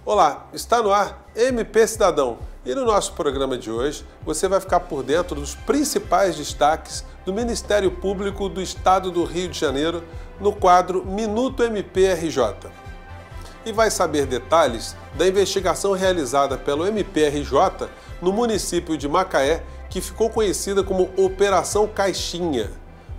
Olá, está no ar MP Cidadão e no nosso programa de hoje você vai ficar por dentro dos principais destaques do Ministério Público do Estado do Rio de Janeiro no quadro Minuto MPRJ. E vai saber detalhes da investigação realizada pelo MPRJ no município de Macaé, que ficou conhecida como Operação Caixinha.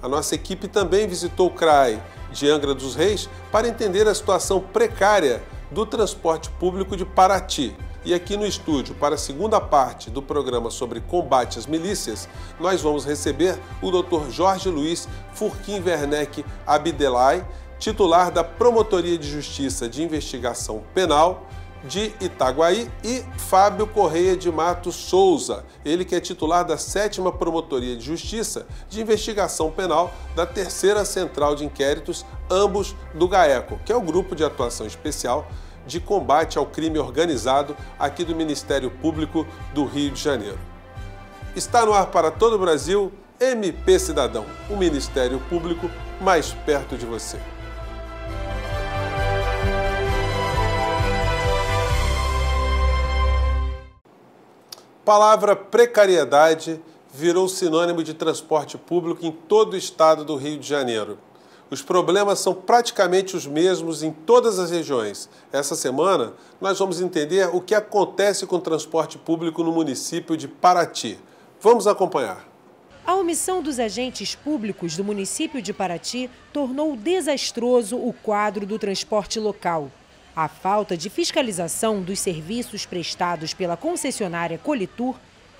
A nossa equipe também visitou o CRAI de Angra dos Reis para entender a situação precária do transporte público de Paraty. E aqui no estúdio, para a segunda parte do programa sobre combate às milícias, nós vamos receber o Dr. Jorge Luiz Furquim Werneck Abdelai, titular da Promotoria de Justiça de Investigação Penal de Itaguaí, e Fábio Correia de Matos Souza, ele que é titular da 7ª Promotoria de Justiça de Investigação Penal da 3ª Central de Inquéritos, ambos do GAECO, que é o Grupo de Atuação Especial de Combate ao Crime Organizado aqui do Ministério Público do Rio de Janeiro. Está no ar para todo o Brasil, MP Cidadão, o Ministério Público mais perto de você. Palavra precariedade virou sinônimo de transporte público em todo o estado do Rio de Janeiro. Os problemas são praticamente os mesmos em todas as regiões. Essa semana, nós vamos entender o que acontece com o transporte público no município de Paraty. Vamos acompanhar. A omissão dos agentes públicos do município de Paraty tornou desastroso o quadro do transporte local. A falta de fiscalização dos serviços prestados pela concessionária Qualitur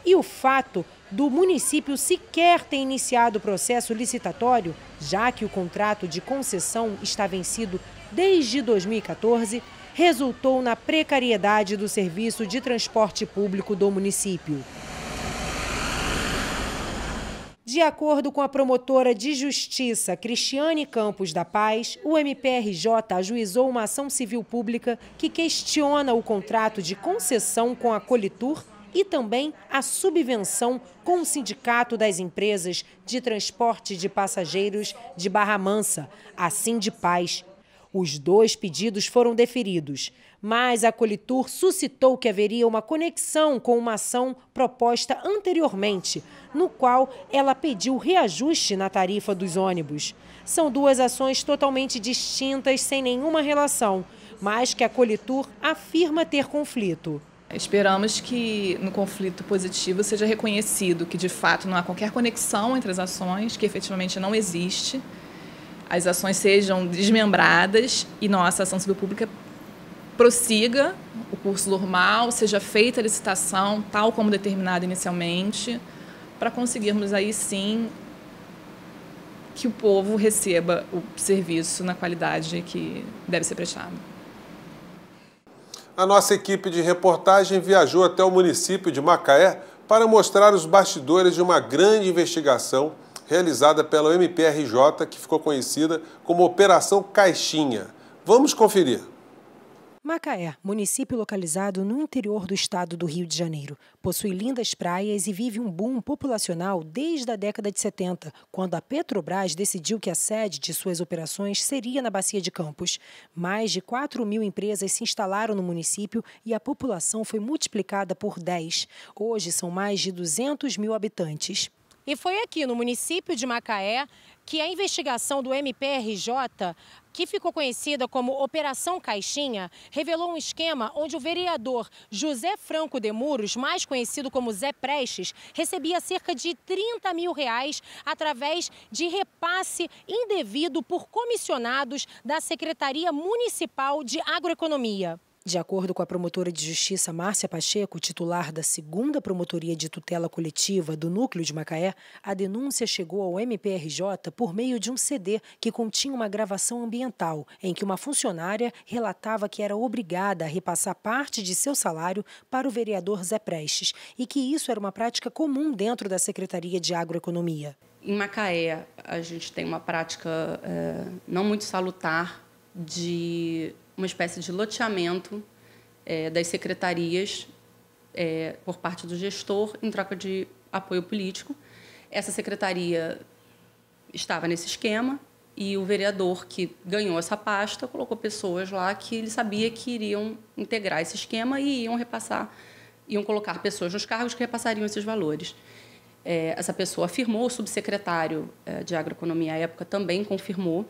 e o fato do município sequer ter iniciado o processo licitatório, já que o contrato de concessão está vencido desde 2014, resultou na precariedade do serviço de transporte público do município. De acordo com a promotora de justiça Cristiane Campos da Paz, o MPRJ ajuizou uma ação civil pública que questiona o contrato de concessão com a Qualitur e também a subvenção com o Sindicato das Empresas de Transporte de Passageiros de Barra Mansa, a Sindipaz. Os dois pedidos foram deferidos, mas a Qualitur suscitou que haveria uma conexão com uma ação proposta anteriormente, no qual ela pediu reajuste na tarifa dos ônibus. São duas ações totalmente distintas, sem nenhuma relação, mas que a Qualitur afirma ter conflito. Esperamos que no conflito positivo seja reconhecido que de fato não há qualquer conexão entre as ações, que efetivamente não existe. As ações sejam desmembradas e nossa ação civil pública prossiga o curso normal, seja feita a licitação tal como determinado inicialmente, para conseguirmos aí sim que o povo receba o serviço na qualidade que deve ser prestado. A nossa equipe de reportagem viajou até o município de Macaé para mostrar os bastidores de uma grande investigação realizada pela MPRJ, que ficou conhecida como Operação Caixinha. Vamos conferir. Macaé, município localizado no interior do estado do Rio de Janeiro, possui lindas praias e vive um boom populacional desde a década de 70, quando a Petrobras decidiu que a sede de suas operações seria na Bacia de Campos. Mais de 4.000 empresas se instalaram no município e a população foi multiplicada por 10. Hoje são mais de 200.000 habitantes. E foi aqui no município de Macaé que a investigação do MPRJ, que ficou conhecida como Operação Caixinha, revelou um esquema onde o vereador José Franco de Muros, mais conhecido como Zé Prestes, recebia cerca de R$30 mil através de repasse indevido por comissionados da Secretaria Municipal de Agroeconomia. De acordo com a promotora de justiça Márcia Pacheco, titular da 2ª Promotoria de Tutela Coletiva do Núcleo de Macaé, a denúncia chegou ao MPRJ por meio de um CD que continha uma gravação ambiental, em que uma funcionária relatava que era obrigada a repassar parte de seu salário para o vereador Zé Prestes e que isso era uma prática comum dentro da Secretaria de Agroeconomia. Em Macaé, a gente tem uma prática não muito salutar de uma espécie de loteamento das secretarias por parte do gestor em troca de apoio político. Essa secretaria estava nesse esquema e o vereador que ganhou essa pasta colocou pessoas lá que ele sabia que iriam integrar esse esquema e iam colocar pessoas nos cargos que repassariam esses valores. Essa pessoa afirmou, o subsecretário de Agroeconomia à época também confirmou,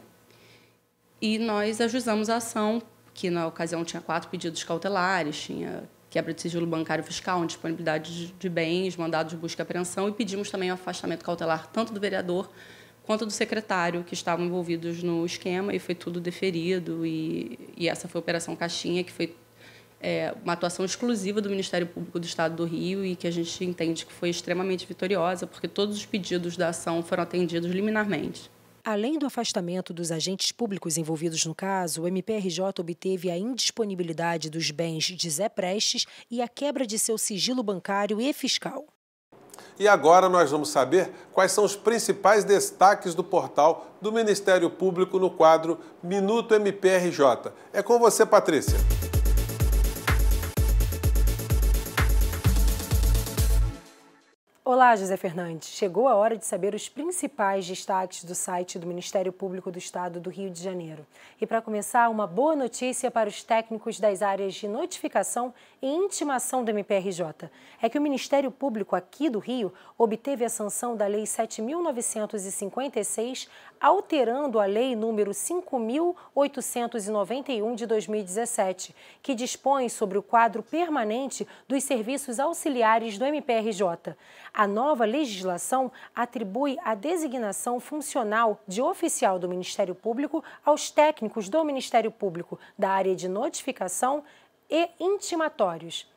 e nós ajuizamos a ação, que na ocasião tinha 4 pedidos cautelares, tinha quebra de sigilo bancário fiscal, indisponibilidade de bens, mandado de busca e apreensão, e pedimos também o afastamento cautelar tanto do vereador quanto do secretário, que estavam envolvidos no esquema, e foi tudo deferido, e essa foi a Operação Caixinha, que foi uma atuação exclusiva do Ministério Público do Estado do Rio e que a gente entende que foi extremamente vitoriosa, porque todos os pedidos da ação foram atendidos liminarmente. Além do afastamento dos agentes públicos envolvidos no caso, o MPRJ obteve a indisponibilidade dos bens de Zé Prestes e a quebra de seu sigilo bancário e fiscal. E agora nós vamos saber quais são os principais destaques do portal do Ministério Público no quadro Minuto MPRJ. É com você, Patrícia. Olá, José Fernandes. Chegou a hora de saber os principais destaques do site do Ministério Público do Estado do Rio de Janeiro. E para começar, uma boa notícia para os técnicos das áreas de notificação e intimação do MPRJ. É que o Ministério Público aqui do Rio obteve a sanção da Lei 7.956, alterando a Lei número 5.891 de 2017, que dispõe sobre o quadro permanente dos serviços auxiliares do MPRJ. A nova legislação atribui a designação funcional de oficial do Ministério Público aos técnicos do Ministério Público da área de notificação e intimatórios.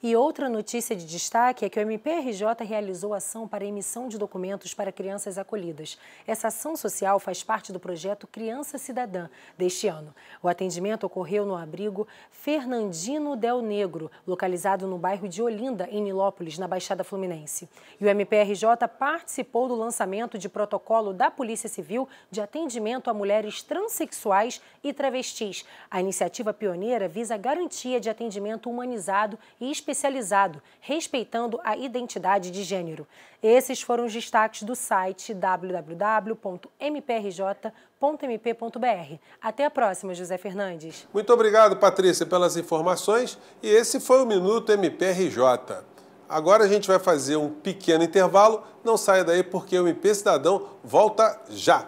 E outra notícia de destaque é que o MPRJ realizou ação para emissão de documentos para crianças acolhidas. Essa ação social faz parte do projeto Criança Cidadã deste ano. O atendimento ocorreu no abrigo Fernandino Del Negro, localizado no bairro de Olinda, em Nilópolis, na Baixada Fluminense. E o MPRJ participou do lançamento de protocolo da Polícia Civil de atendimento a mulheres transexuais e travestis. A iniciativa pioneira visa a garantia de atendimento humanizado e especializado, respeitando a identidade de gênero. Esses foram os destaques do site www.mprj.mp.br. Até a próxima, José Fernandes. Muito obrigado, Patrícia, pelas informações. E esse foi o Minuto MPRJ. Agora a gente vai fazer um pequeno intervalo. Não saia daí porque o MP Cidadão volta já.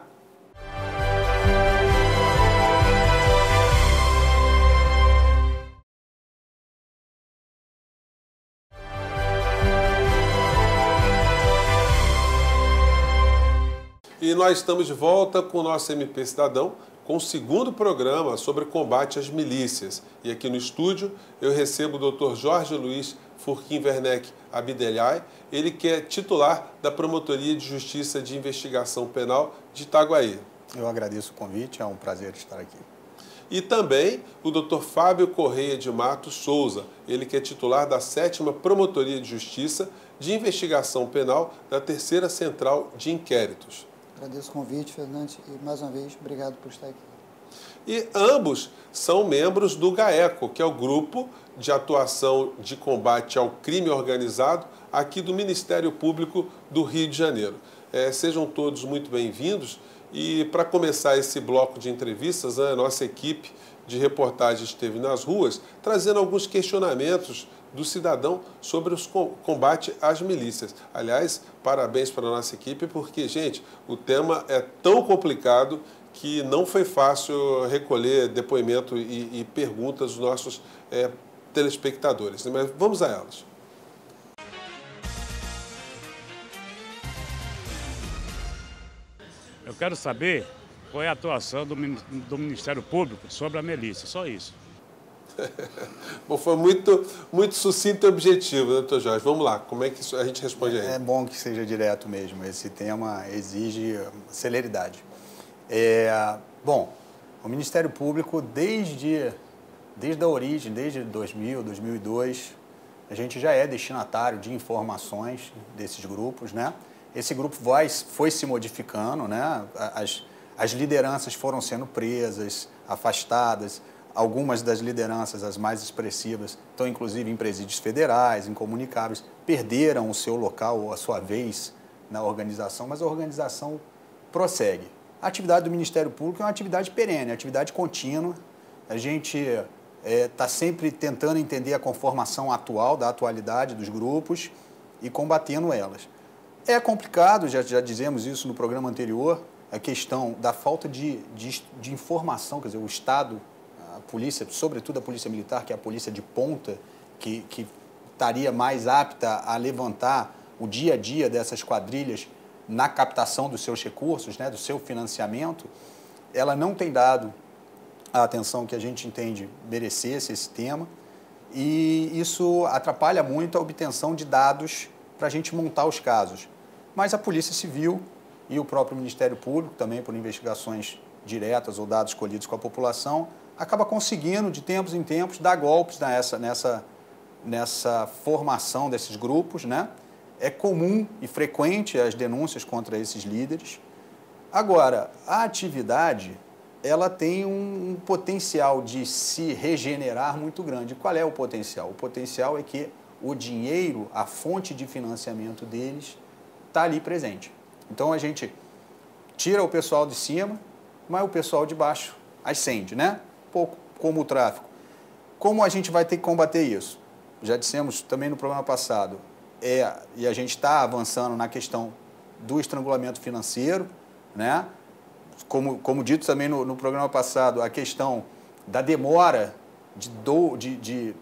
E nós estamos de volta com o nosso MP Cidadão, com o segundo programa sobre combate às milícias. E aqui no estúdio eu recebo o Dr. Jorge Luiz Furquim Werneck Abdelhai, ele que é titular da Promotoria de Justiça de Investigação Penal de Itaguaí. Eu agradeço o convite, é um prazer estar aqui. E também o Dr. Fábio Correia de Matos Souza, ele que é titular da 7ª Promotoria de Justiça de Investigação Penal da 3ª Central de Inquéritos. Agradeço o convite, Fernandes, e mais uma vez, obrigado por estar aqui. E ambos são membros do GAECO, que é o Grupo de Atuação de Combate ao Crime Organizado aqui do Ministério Público do Rio de Janeiro. Sejam todos muito bem-vindos. E para começar esse bloco de entrevistas, a nossa equipe de reportagem esteve nas ruas trazendo alguns questionamentos do cidadão sobre o combate às milícias. Aliás, parabéns para a nossa equipe, porque, gente, o tema é tão complicado que não foi fácil recolher depoimento e perguntas dos nossos telespectadores. Mas vamos a elas. Eu quero saber qual é a atuação do Ministério Público sobre a milícia, só isso. Bom, foi muito sucinto e objetivo, doutor Jorge. Vamos lá, como é que a gente responde aí? É bom que seja direto mesmo, esse tema exige celeridade. Bom, o Ministério Público, desde a origem, desde 2000, 2002, a gente já é destinatário de informações desses grupos, né? Esse grupo foi se modificando, né? As lideranças foram sendo presas, afastadas. Algumas das lideranças, as mais expressivas, estão inclusive em presídios federais, incomunicáveis, perderam o seu local ou a sua vez na organização, mas a organização prossegue. A atividade do Ministério Público é uma atividade perene, atividade contínua. A gente está sempre tentando entender a conformação atual, da atualidade dos grupos e combatendo elas. É complicado, já dizemos isso no programa anterior, a questão da falta de informação, quer dizer, o Estado, a polícia, sobretudo a polícia militar, que é a polícia de ponta, que estaria mais apta a levantar o dia a dia dessas quadrilhas na captação dos seus recursos, né, do seu financiamento, ela não tem dado a atenção que a gente entende merecesse esse tema, e isso atrapalha muito a obtenção de dados para a gente montar os casos. Mas a Polícia Civil e o próprio Ministério Público, também por investigações diretas ou dados colhidos com a população, acaba conseguindo, de tempos em tempos, dar golpes nessa formação desses grupos, né? É comum e frequente as denúncias contra esses líderes. Agora, a atividade, ela tem um potencial de se regenerar muito grande. Qual é o potencial? O potencial é que o dinheiro, a fonte de financiamento deles, está ali presente. Então, a gente tira o pessoal de cima, mas o pessoal de baixo ascende, né? Pouco como o tráfico. Como a gente vai ter que combater isso? Já dissemos também no programa passado, e a gente está avançando na questão do estrangulamento financeiro, né? Como dito também no programa passado, a questão da demora de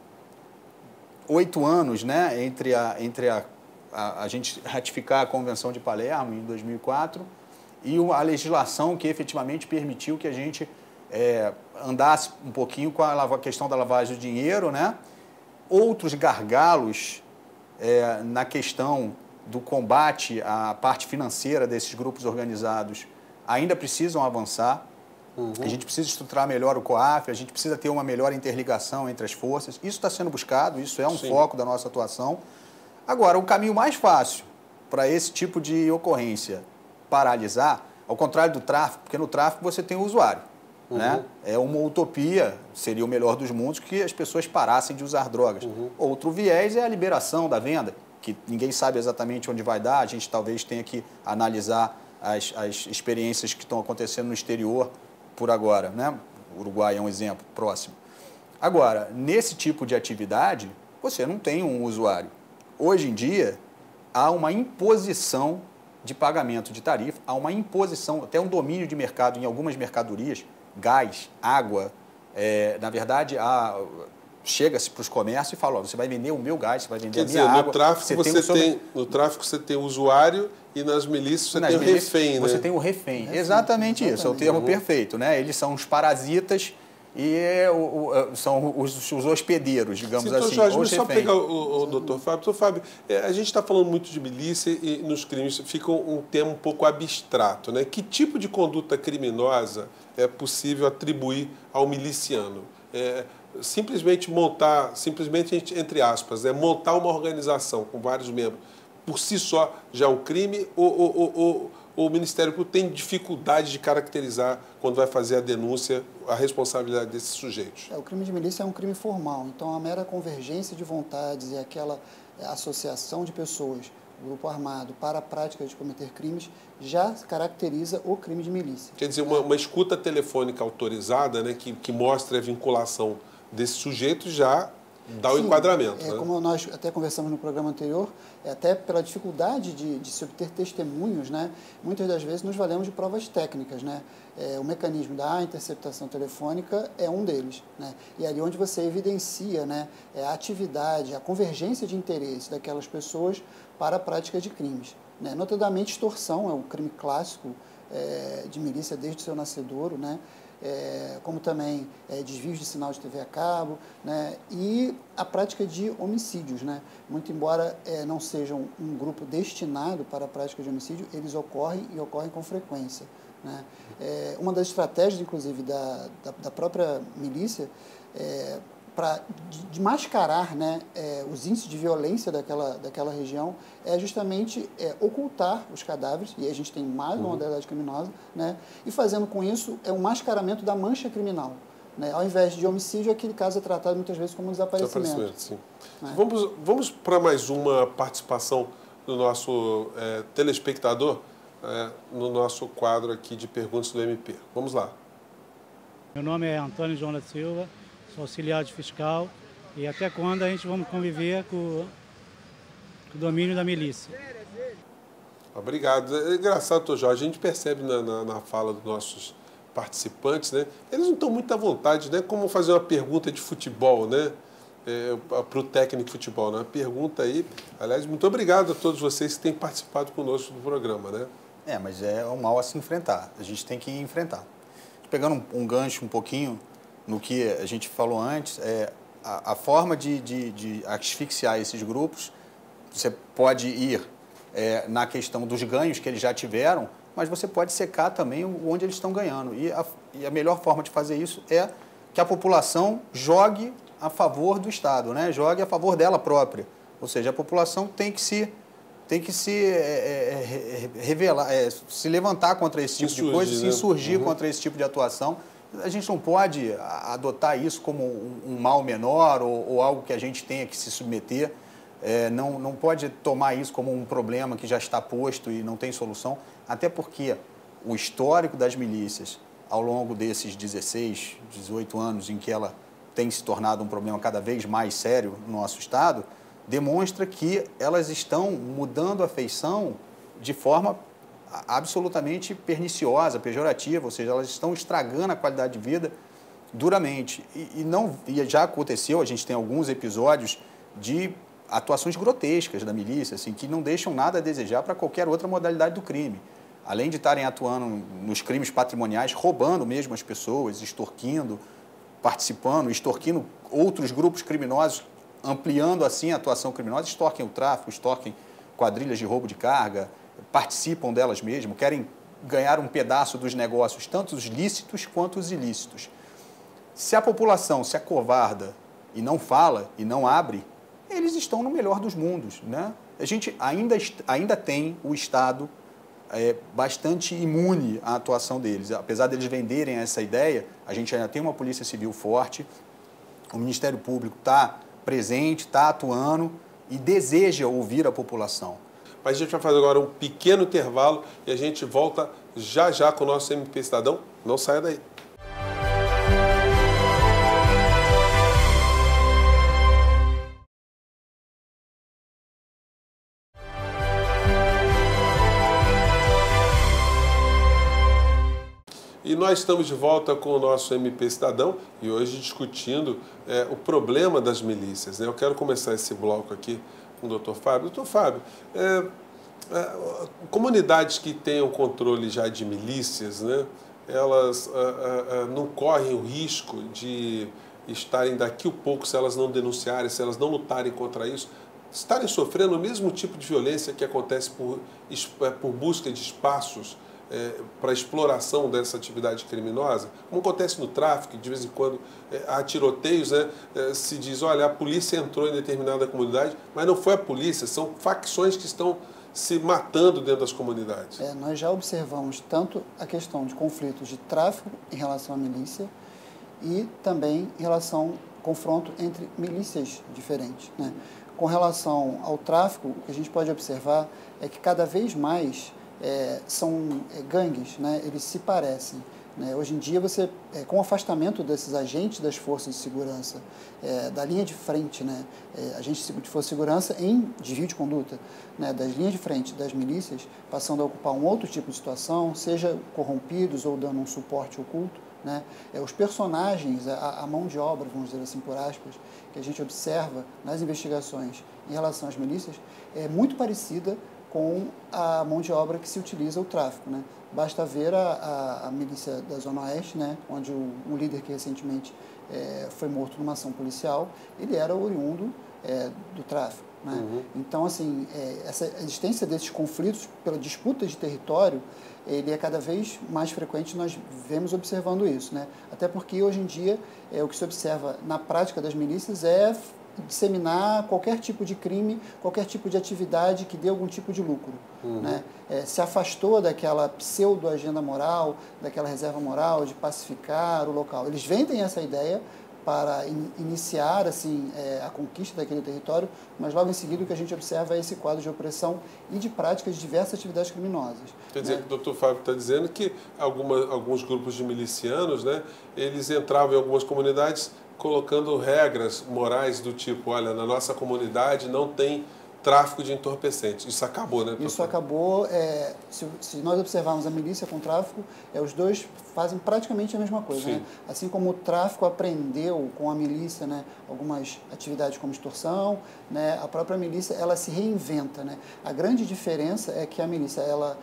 8 anos, né, entre a gente ratificar a Convenção de Palermo em 2004 e a legislação que efetivamente permitiu que a gente andasse um pouquinho com a questão da lavagem do dinheiro, né? Outros gargalos na questão do combate à parte financeira desses grupos organizados ainda precisam avançar. A gente precisa estruturar melhor o COAF, a gente precisa ter uma melhor interligação entre as forças. Isso está sendo buscado, isso é um foco da nossa atuação. Agora, o caminho mais fácil para esse tipo de ocorrência paralisar, ao contrário do tráfico, porque no tráfico você tem o usuário. Né? É uma utopia, seria o melhor dos mundos, que as pessoas parassem de usar drogas. Outro viés é a liberação da venda, que ninguém sabe exatamente onde vai dar, a gente talvez tenha que analisar as experiências que estão acontecendo no exterior por agora, né? O Uruguai é um exemplo próximo. Agora, nesse tipo de atividade, você não tem um usuário. Hoje em dia, há uma imposição de pagamento de tarifa, há uma imposição, até um domínio de mercado em algumas mercadorias, gás, água, na verdade, chega-se para os comércios e fala, você vai vender o meu gás, você vai vender a minha água. No tráfico você tem o usuário e nas milícias você tem o refém, né? Você tem o refém. Exatamente isso, é o termo perfeito, né? Eles são os parasitas e são os hospedeiros, digamos assim. Jorge, mas só pegar o doutor Fábio. Doutor Fábio, a gente está falando muito de milícia e nos crimes fica um tema um pouco abstrato, né? Que tipo de conduta criminosa é possível atribuir ao miliciano? Simplesmente entre aspas, montar uma organização com vários membros, por si só já é um crime, ou o Ministério Público tem dificuldade de caracterizar, quando vai fazer a denúncia, a responsabilidade desses sujeitos? O crime de milícia é um crime formal, então a mera convergência de vontades e aquela associação de pessoas, grupo armado, para a prática de cometer crimes, já caracteriza o crime de milícia. Quer dizer, uma escuta telefônica autorizada, né, que mostra a vinculação desse sujeito já dá o enquadramento. Né? Como nós até conversamos no programa anterior, até pela dificuldade de se obter testemunhos, né, muitas das vezes nos valemos de provas técnicas. Né? O mecanismo da interceptação telefônica é um deles. Né? E ali onde você evidencia, né, a atividade, a convergência de interesse daquelas pessoas para a prática de crimes. Né? Notadamente, extorsão é um crime clássico de milícia desde o seu nascedouro, né? Como também desvios de sinal de TV a cabo, né? E a prática de homicídios. Né? Muito embora não sejam um grupo destinado para a prática de homicídio, eles ocorrem e ocorrem com frequência. Né? Uma das estratégias, inclusive, da própria milícia para mascarar, né, os índices de violência daquela região é justamente ocultar os cadáveres, e a gente tem mais uma modalidade criminosa, né, e fazendo com isso um mascaramento da mancha criminal. Né? Ao invés de homicídio, aquele caso é tratado muitas vezes como desaparecimento. Sim. Né? Vamos para mais uma participação do nosso telespectador. no nosso quadro aqui de perguntas do MP. Vamos lá. Meu nome é Antônio João da Silva, sou auxiliar de fiscal. E até quando a gente vamos conviver com o domínio da milícia? Obrigado. É engraçado, doutor Jorge, a gente percebe na fala dos nossos participantes, né? Eles não estão muito à vontade, né? Como fazer uma pergunta de futebol, né? Para o técnico de futebol, né? Uma pergunta aí. Aliás, muito obrigado a todos vocês que têm participado conosco do programa, né? Mas é um mal a se enfrentar. A gente tem que enfrentar. Pegando um gancho um pouquinho no que a gente falou antes, a forma de asfixiar esses grupos, você pode ir na questão dos ganhos que eles já tiveram, mas você pode secar também onde eles estão ganhando. E a melhor forma de fazer isso é que a população jogue a favor do Estado, né? Jogue a favor dela própria. Ou seja, a população tem que se revelar, se levantar contra esse tipo de coisa, se insurgir contra esse tipo de atuação. A gente não pode adotar isso como um mal menor ou algo que a gente tenha que se submeter. Não pode tomar isso como um problema que já está posto e não tem solução, até porque o histórico das milícias, ao longo desses 16, 18 anos em que ela tem se tornado um problema cada vez mais sério no nosso Estado, demonstra que elas estão mudando a feição de forma absolutamente perniciosa, pejorativa, ou seja, elas estão estragando a qualidade de vida duramente. E já aconteceu, a gente tem alguns episódios de atuações grotescas da milícia, assim, que não deixam nada a desejar para qualquer outra modalidade do crime. Além de estarem atuando nos crimes patrimoniais, roubando mesmo as pessoas, extorquindo, participando, extorquindo outros grupos criminosos, ampliando assim a atuação criminosa, extorquem o tráfico, extorquem quadrilhas de roubo de carga, participam delas mesmo, querem ganhar um pedaço dos negócios, tanto os lícitos quanto os ilícitos. Se a população se acovarda e não fala e não abre, eles estão no melhor dos mundos, né? A gente ainda tem o Estado bastante imune à atuação deles. Apesar deles venderem essa ideia, a gente ainda tem uma polícia civil forte, o Ministério Público está presente, está atuando e deseja ouvir a população. Mas a gente vai fazer agora um pequeno intervalo e a gente volta já já com o nosso MP Cidadão. Não saia daí. E nós estamos de volta com o nosso MP Cidadão e hoje discutindo o problema das milícias, né? Eu quero começar esse bloco aqui com o doutor Fábio. Doutor Fábio, comunidades que tenham controle já de milícias, né, elas não correm o risco de estarem daqui a pouco, se elas não denunciarem, se elas não lutarem contra isso, estarem sofrendo o mesmo tipo de violência que acontece por busca de espaços para exploração dessa atividade criminosa, como acontece no tráfico, de vez em quando há tiroteios, né? Se diz, olha, a polícia entrou em determinada comunidade, mas não foi a polícia, são facções que estão se matando dentro das comunidades. Nós já observamos tanto a questão de conflitos de tráfico em relação à milícia e também em relação ao confronto entre milícias diferentes, né? Com relação ao tráfico, o que a gente pode observar é que cada vez mais são gangues, né? Eles se parecem, né? Hoje em dia, com o afastamento desses agentes das forças de segurança, da linha de frente, né? Agentes de força de segurança em desvio de conduta, né? Das linhas de frente das milícias, passando a ocupar um outro tipo de situação, seja corrompidos ou dando um suporte oculto, né? Os personagens, a mão de obra, vamos dizer assim, por aspas, que a gente observa nas investigações em relação às milícias, é muito parecida com a mão de obra que se utiliza o tráfico, né? Basta ver a milícia da Zona Oeste, né? Onde o líder que recentemente foi morto numa ação policial, ele era oriundo do tráfico, né? Uhum. Então, assim, essa existência desses conflitos pela disputa de território, ele é cada vez mais frequente, nós vemos observando isso, né? Até porque, hoje em dia, o que se observa na prática das milícias é disseminar qualquer tipo de crime, qualquer tipo de atividade que dê algum tipo de lucro, uhum, né? Se afastou daquela pseudo-agenda moral, daquela reserva moral de pacificar o local. Eles vendem essa ideia para iniciar assim, a conquista daquele território, mas logo em seguida o que a gente observa é esse quadro de opressão e de práticas de diversas atividades criminosas. Quer dizer, que o doutor Fábio está dizendo que alguns grupos de milicianos, né, eles entravam em algumas comunidades colocando regras morais do tipo, olha, na nossa comunidade não tem tráfico de entorpecentes. Isso acabou, né, doutor? Isso acabou. Se nós observarmos a milícia com o tráfico, os dois fazem praticamente a mesma coisa. Né? Assim como o tráfico aprendeu com a milícia, né, algumas atividades como extorsão, né, a própria milícia ela se reinventa. Né? A grande diferença é que a milícia ela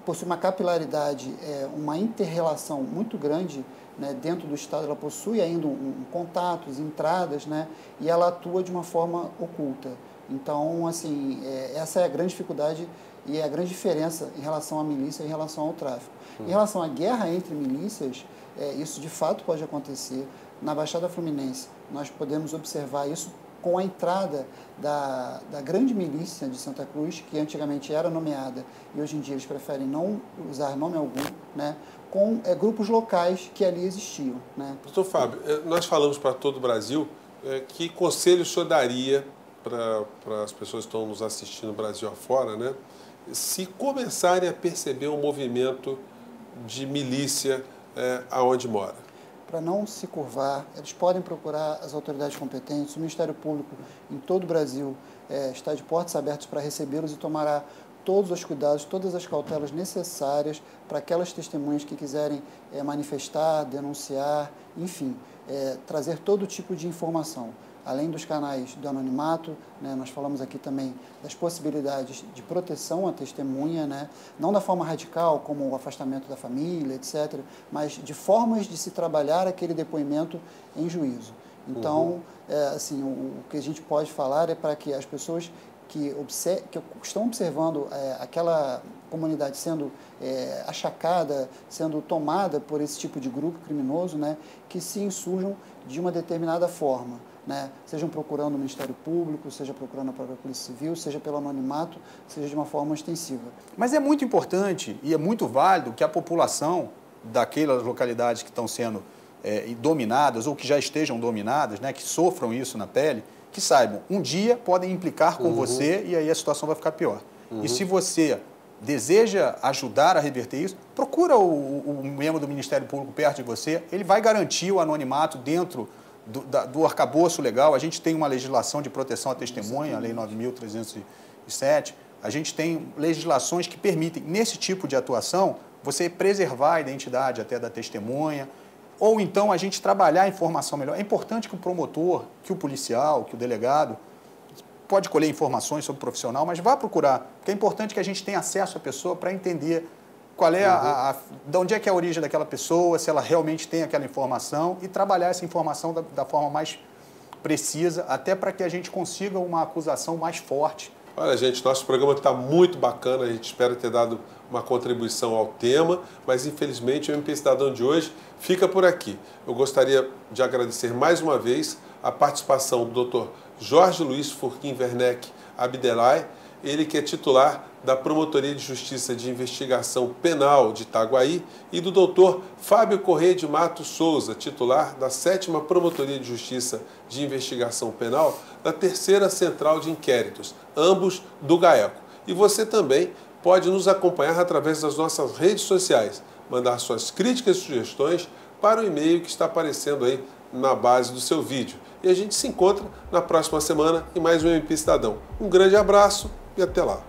possui uma capilaridade, uma inter-relação muito grande, né, dentro do Estado. Ela possui ainda contatos, entradas, né, e ela atua de uma forma oculta. Então, assim, essa é a grande dificuldade e é a grande diferença em relação à milícia e em relação ao tráfico. Em relação à guerra entre milícias, isso de fato pode acontecer. Na Baixada Fluminense, nós podemos observar isso com a entrada da grande milícia de Santa Cruz, que antigamente era nomeada e hoje em dia eles preferem não usar nome algum, né, com grupos locais que ali existiam. Né? Doutor Fábio, nós falamos para todo o Brasil, que conselho o senhor daria para as pessoas que estão nos assistindo no Brasil afora, né, se começarem a perceber um movimento de milícia aonde mora? Para não se curvar, eles podem procurar as autoridades competentes. O Ministério Público em todo o Brasil está de portas abertas para recebê-los e tomará todos os cuidados, todas as cautelas necessárias para aquelas testemunhas que quiserem manifestar, denunciar, enfim, trazer todo tipo de informação. Além dos canais do anonimato, né, nós falamos aqui também das possibilidades de proteção à testemunha, né, não da forma radical, como o afastamento da família, etc., mas de formas de se trabalhar aquele depoimento em juízo. Então, assim, o que a gente pode falar é para que as pessoas que estão observando aquela comunidade sendo achacada, sendo tomada por esse tipo de grupo criminoso, né, que se insurjam de uma determinada forma. Né? Sejam procurando o Ministério Público, seja procurando a própria Polícia Civil, seja pelo anonimato, seja de uma forma extensiva. Mas é muito importante e é muito válido que a população daquelas localidades que estão sendo dominadas ou que já estejam dominadas, né, que sofram isso na pele, que saibam, um dia podem implicar com você e aí a situação vai ficar pior. E se você deseja ajudar a reverter isso, procura o membro do Ministério Público perto de você, ele vai garantir o anonimato dentro do arcabouço legal. A gente tem uma legislação de proteção à testemunha, a Lei 9.307, a gente tem legislações que permitem, nesse tipo de atuação, você preservar a identidade até da testemunha, ou então a gente trabalhar a informação melhor. É importante que o promotor, que o policial, que o delegado, pode colher informações sobre o profissional, mas vá procurar, porque é importante que a gente tenha acesso à pessoa para entender qual é de onde é que é a origem daquela pessoa, se ela realmente tem aquela informação e trabalhar essa informação da forma mais precisa, até para que a gente consiga uma acusação mais forte. Olha, gente, nosso programa está muito bacana, a gente espera ter dado uma contribuição ao tema, mas infelizmente o MP Cidadão de hoje fica por aqui. Eu gostaria de agradecer mais uma vez a participação do Dr. Jorge Luiz Furquim Werneck Abdelay, ele que é titular da Promotoria de Justiça de Investigação Penal de Itaguaí, e do Dr. Fábio Corrêa de Matos Souza, titular da 7ª Promotoria de Justiça de Investigação Penal da 3ª Central de Inquéritos, ambos do GAECO. E você também pode nos acompanhar através das nossas redes sociais, mandar suas críticas e sugestões para o e-mail que está aparecendo aí na base do seu vídeo. E a gente se encontra na próxima semana em mais um MP Cidadão. Um grande abraço e até lá.